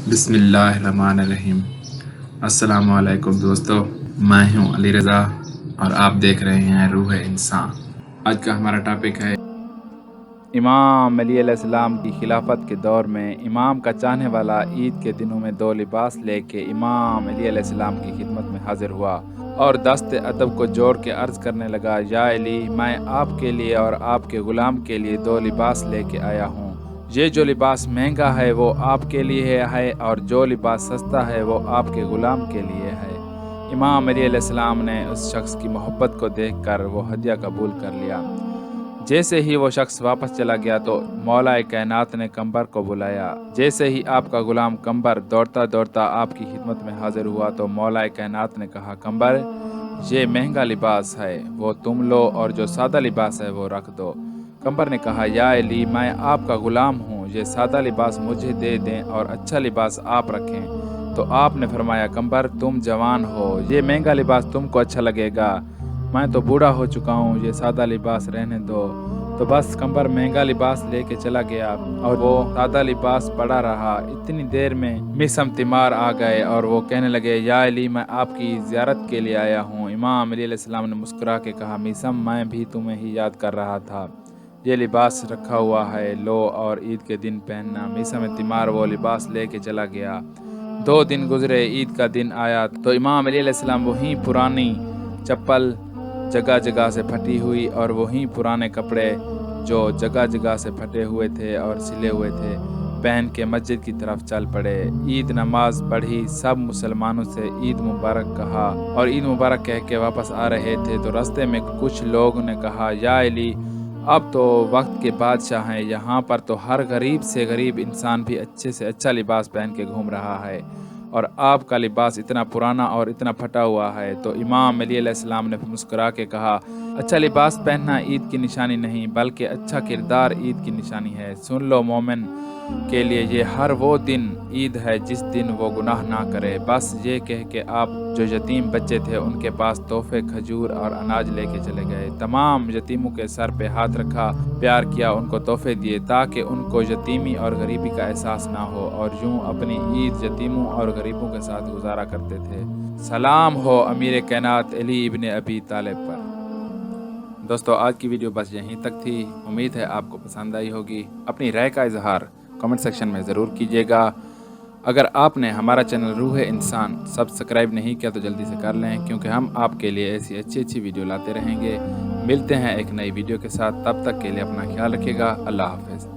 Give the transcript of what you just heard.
بسم اللہ الرحمن الرحیم۔ السلام علیکم دوستو، میں ہوں علی رضا اور آپ دیکھ رہے ہیں روح انسان۔ آج کا ہمارا ٹاپک ہے امام علی علیہ السلام کی خلافت کے دور میں امام کا چاہنے والا عید کے دنوں میں 2 لباس لے کے امام علی علیہ السلام کی خدمت میں حاضر ہوا اور دست ادب کو جوڑ کے عرض کرنے لگا، یا علی، میں آپ کے لیے اور آپ کے غلام کے لیے 2 لباس لے کے آیا ہوں۔ یہ جو لباس مہنگا ہے وہ آپ کے لیے ہے اور جو لباس سستا ہے وہ آپ کے غلام کے لیے ہے۔ امام علی علیہ السلام نے اس شخص کی محبت کو دیکھ کر وہ ہدیہ قبول کر لیا۔ جیسے ہی وہ شخص واپس چلا گیا تو مولا کائنات نے قمبر کو بلایا۔ جیسے ہی آپ کا غلام قمبر دوڑتا دوڑتا آپ کی خدمت میں حاضر ہوا تو مولا کائنات نے کہا، قمبر، یہ مہنگا لباس ہے وہ تم لو اور جو سادہ لباس ہے وہ رکھ دو۔ قمبر نے کہا، یا علی، میں آپ کا غلام ہوں، یہ سادہ لباس مجھے دے دیں اور اچھا لباس آپ رکھیں۔ تو آپ نے فرمایا، قمبر، تم جوان ہو، یہ مہنگا لباس تم کو اچھا لگے گا، میں تو بوڑھا ہو چکا ہوں، یہ سادہ لباس رہنے دو۔ تو بس قمبر مہنگا لباس لے کے چلا گیا اور وہ سادہ لباس پڑا رہا۔ اتنی دیر میں میثم تیمار آ گئے اور وہ کہنے لگے، یا علی، میں آپ کی زیارت کے لیے آیا ہوں۔ امام علی علیہ السلام نے مسکرا کے کہا، میثم، میں بھی تمہیں ہی یاد کر رہا تھا، یہ لباس رکھا ہوا ہے، لو اور عید کے دن پہننا۔ میثم تیمار وہ لباس لے کے چلا گیا۔ 2 دن گزرے، عید کا دن آیا تو امام علی علیہ السلام وہیں پرانی چپل جگہ جگہ سے پھٹی ہوئی اور وہیں پرانے کپڑے جو جگہ جگہ سے پھٹے ہوئے تھے اور سلے ہوئے تھے پہن کے مسجد کی طرف چل پڑے۔ عید نماز پڑھی، سب مسلمانوں سے عید مبارک کہا اور عید مبارک کہہ کے واپس آ رہے تھے تو راستے میں کچھ لوگوں نے کہا، یا علی، اب تو وقت کے بادشاہ ہیں، یہاں پر تو ہر غریب سے غریب انسان بھی اچھے سے اچھا لباس پہن کے گھوم رہا ہے اور آپ کا لباس اتنا پرانا اور اتنا پھٹا ہوا ہے۔ تو امام علی علیہ السلام نے مسکرا کے کہا، اچھا لباس پہننا عید کی نشانی نہیں بلکہ اچھا کردار عید کی نشانی ہے۔ سن لو، مومن کے لیے یہ ہر وہ دن عید ہے جس دن وہ گناہ نہ کرے۔ بس یہ کہہ کے آپ جو یتیم بچے تھے ان کے پاس تحفے کھجور اور اناج لے کے چلے گئے۔ تمام یتیموں کے سر پہ ہاتھ رکھا، پیار کیا، ان کو تحفے دیے تاکہ ان کو یتیمی اور غریبی کا احساس نہ ہو، اور یوں اپنی عید یتیموں اور غریبوں کے ساتھ گزارا کرتے تھے۔ سلام ہو امیر کائنات علی ابن ابی طالب پر۔ دوستو، آج کی ویڈیو بس یہیں تک تھی، امید ہے آپ کو پسند آئی ہوگی۔ اپنی رائے کا اظہار کمنٹ سیکشن میں ضرور کیجیے گا۔ اگر آپ نے ہمارا چینل روح انسان سبسکرائب نہیں کیا تو جلدی سے کر لیں، کیونکہ ہم آپ کے لیے ایسی اچھی ویڈیو لاتے رہیں گے۔ ملتے ہیں ایک نئی ویڈیو کے ساتھ، تب تک کے لیے اپنا خیال رکھیے گا۔ اللہ حافظ۔